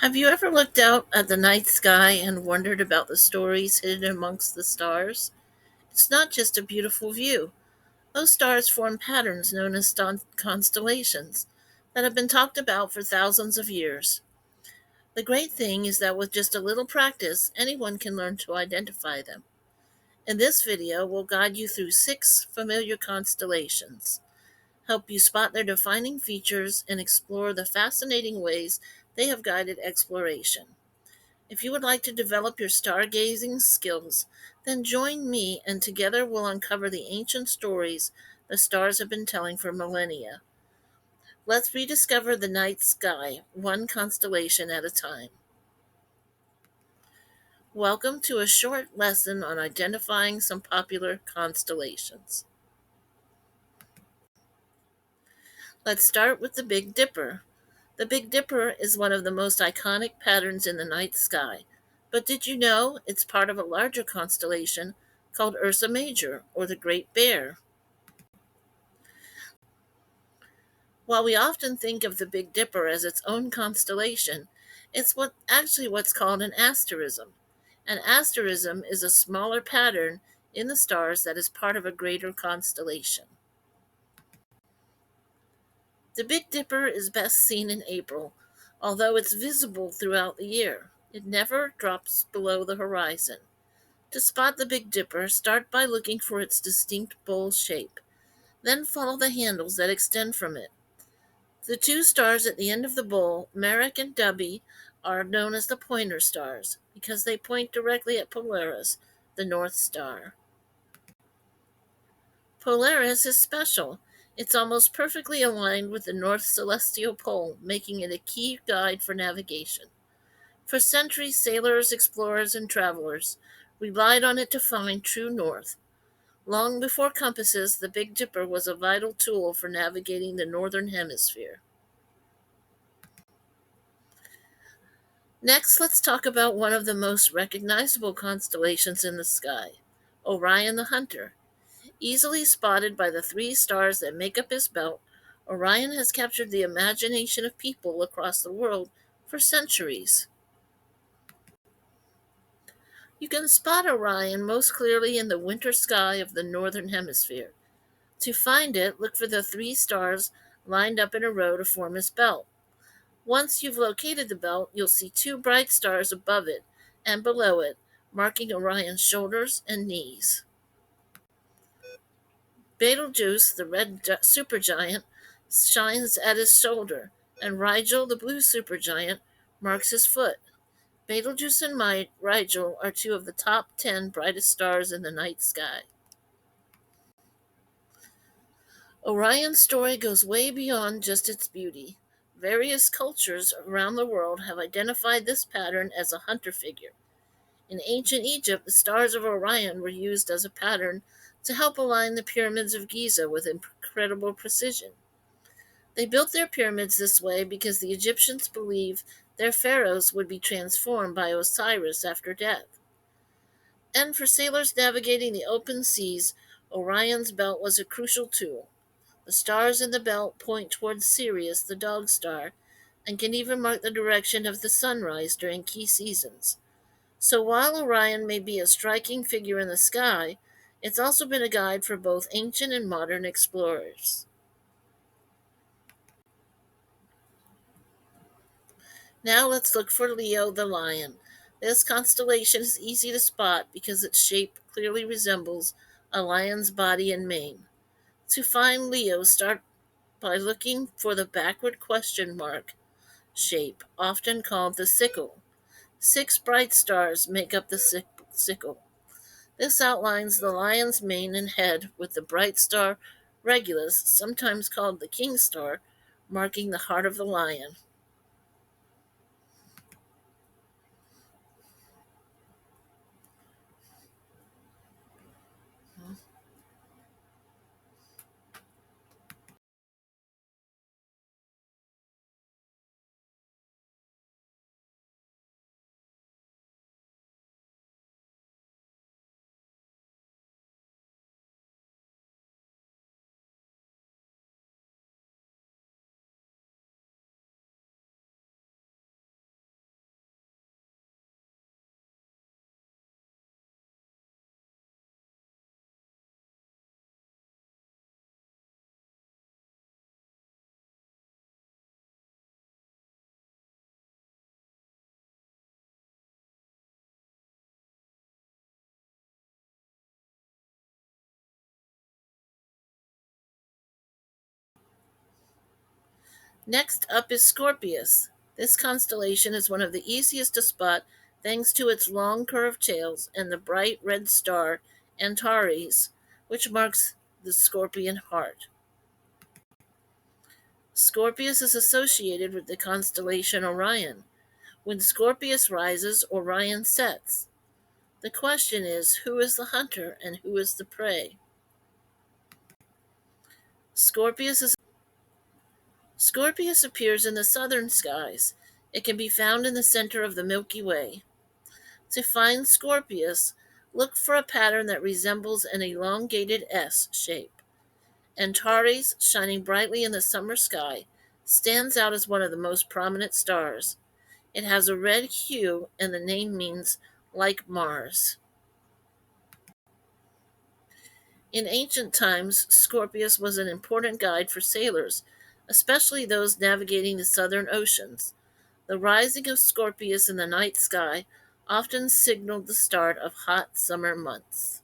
Have you ever looked out at the night sky and wondered about the stories hidden amongst the stars? It's not just a beautiful view. Those stars form patterns known as constellations that have been talked about for thousands of years. The great thing is that with just a little practice, anyone can learn to identify them. In this video, we'll guide you through 6 familiar constellations, help you spot their defining features, and explore the fascinating ways they have guided exploration. If you would like to develop your stargazing skills, then join me and together we'll uncover the ancient stories the stars have been telling for millennia. Let's rediscover the night sky, one constellation at a time. Welcome to a short lesson on identifying some popular constellations. Let's start with the Big Dipper. The Big Dipper is one of the most iconic patterns in the night sky. But did you know it's part of a larger constellation called Ursa Major, or the Great Bear? While we often think of the Big Dipper as its own constellation, it's what's called an asterism. An asterism is a smaller pattern in the stars that is part of a greater constellation. The Big Dipper is best seen in April, although it's visible throughout the year. It never drops below the horizon. To spot the Big Dipper, start by looking for its distinct bowl shape. Then follow the handles that extend from it. The 2 stars at the end of the bowl, Merak and Dubhe, are known as the pointer stars because they point directly at Polaris, the North Star. Polaris is special. It's almost perfectly aligned with the North Celestial Pole, making it a key guide for navigation. For centuries, sailors, explorers, and travelers relied on it to find true north. Long before compasses, the Big Dipper was a vital tool for navigating the northern hemisphere. Next, let's talk about one of the most recognizable constellations in the sky, Orion the Hunter. Easily spotted by the 3 stars that make up his belt, Orion has captured the imagination of people across the world for centuries. You can spot Orion most clearly in the winter sky of the northern hemisphere. To find it, look for the 3 stars lined up in a row to form his belt. Once you've located the belt, you'll see 2 bright stars above it and below it, marking Orion's shoulders and knees. Betelgeuse, the red supergiant, shines at his shoulder, and Rigel, the blue supergiant, marks his foot. Betelgeuse and Rigel are 2 of the top 10 brightest stars in the night sky. Orion's story goes way beyond just its beauty. Various cultures around the world have identified this pattern as a hunter figure. In ancient Egypt, the stars of Orion were used as a pattern to help align the pyramids of Giza with incredible precision. They built their pyramids this way because the Egyptians believed their pharaohs would be transformed by Osiris after death. And for sailors navigating the open seas, Orion's belt was a crucial tool. The stars in the belt point towards Sirius, the dog star, and can even mark the direction of the sunrise during key seasons. So while Orion may be a striking figure in the sky, it's also been a guide for both ancient and modern explorers. Now let's look for Leo the lion. This constellation is easy to spot because its shape clearly resembles a lion's body and mane. To find Leo, start by looking for the backward question mark shape, often called the sickle. 6 bright stars make up the sickle. This outlines the lion's mane and head, with the bright star Regulus, sometimes called the king star, marking the heart of the lion. Next up is Scorpius. This constellation is one of the easiest to spot thanks to its long curved tails and the bright red star Antares, which marks the scorpion heart. Scorpius is associated with the constellation Orion. When Scorpius rises, Orion sets. The question is, who is the hunter and who is the prey? Scorpius is Scorpius appears in the southern skies. It can be found in the center of the Milky Way. To find Scorpius, look for a pattern that resembles an elongated S shape. Antares, shining brightly in the summer sky, stands out as one of the most prominent stars. It has a red hue, and the name means like Mars. In ancient times, Scorpius was an important guide for sailors, especially those navigating the southern oceans. The rising of Scorpius in the night sky often signaled the start of hot summer months.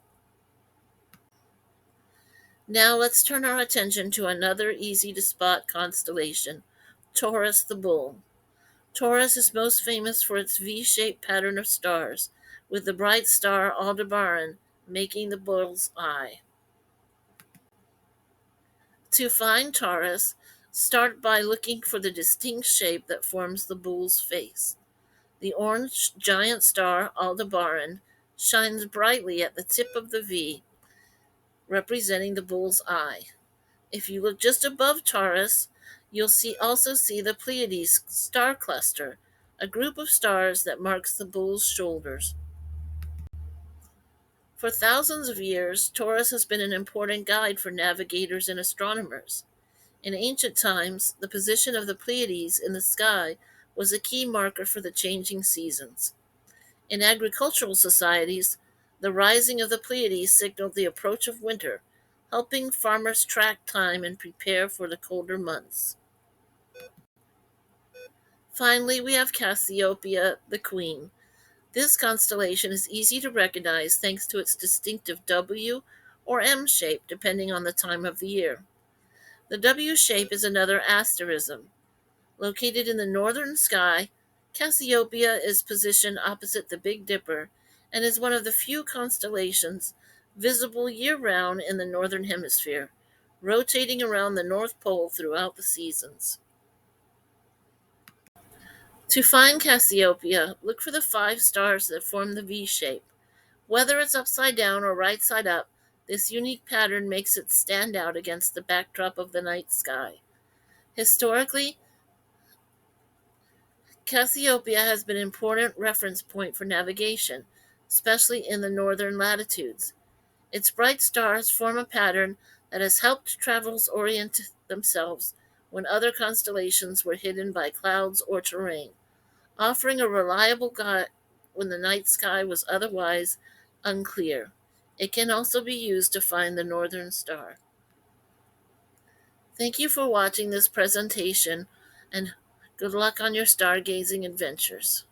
Now let's turn our attention to another easy to spot constellation, Taurus the Bull. Taurus is most famous for its V shaped pattern of stars, with the bright star Aldebaran making the bull's eye. To find Taurus, start by looking for the distinct shape that forms the bull's face. The orange giant star Aldebaran shines brightly at the tip of the V, representing the bull's eye. If you look just above Taurus, you'll also see the Pleiades star cluster, a group of stars that marks the bull's shoulders. For thousands of years, Taurus has been an important guide for navigators and astronomers. In ancient times, the position of the Pleiades in the sky was a key marker for the changing seasons. In agricultural societies, the rising of the Pleiades signaled the approach of winter, helping farmers track time and prepare for the colder months. Finally, we have Cassiopeia, the Queen. This constellation is easy to recognize thanks to its distinctive W or M shape depending on the time of the year. The W shape is another asterism. Located in the northern sky, Cassiopeia is positioned opposite the Big Dipper and is one of the few constellations visible year-round in the northern hemisphere, rotating around the North Pole throughout the seasons. To find Cassiopeia, look for the 5 stars that form the V shape. Whether it's upside down or right side up, this unique pattern makes it stand out against the backdrop of the night sky. Historically, Cassiopeia has been an important reference point for navigation, especially in the northern latitudes. Its bright stars form a pattern that has helped travelers orient themselves when other constellations were hidden by clouds or terrain, offering a reliable guide when the night sky was otherwise unclear. It can also be used to find the northern star. Thank you for watching this presentation, and good luck on your stargazing adventures.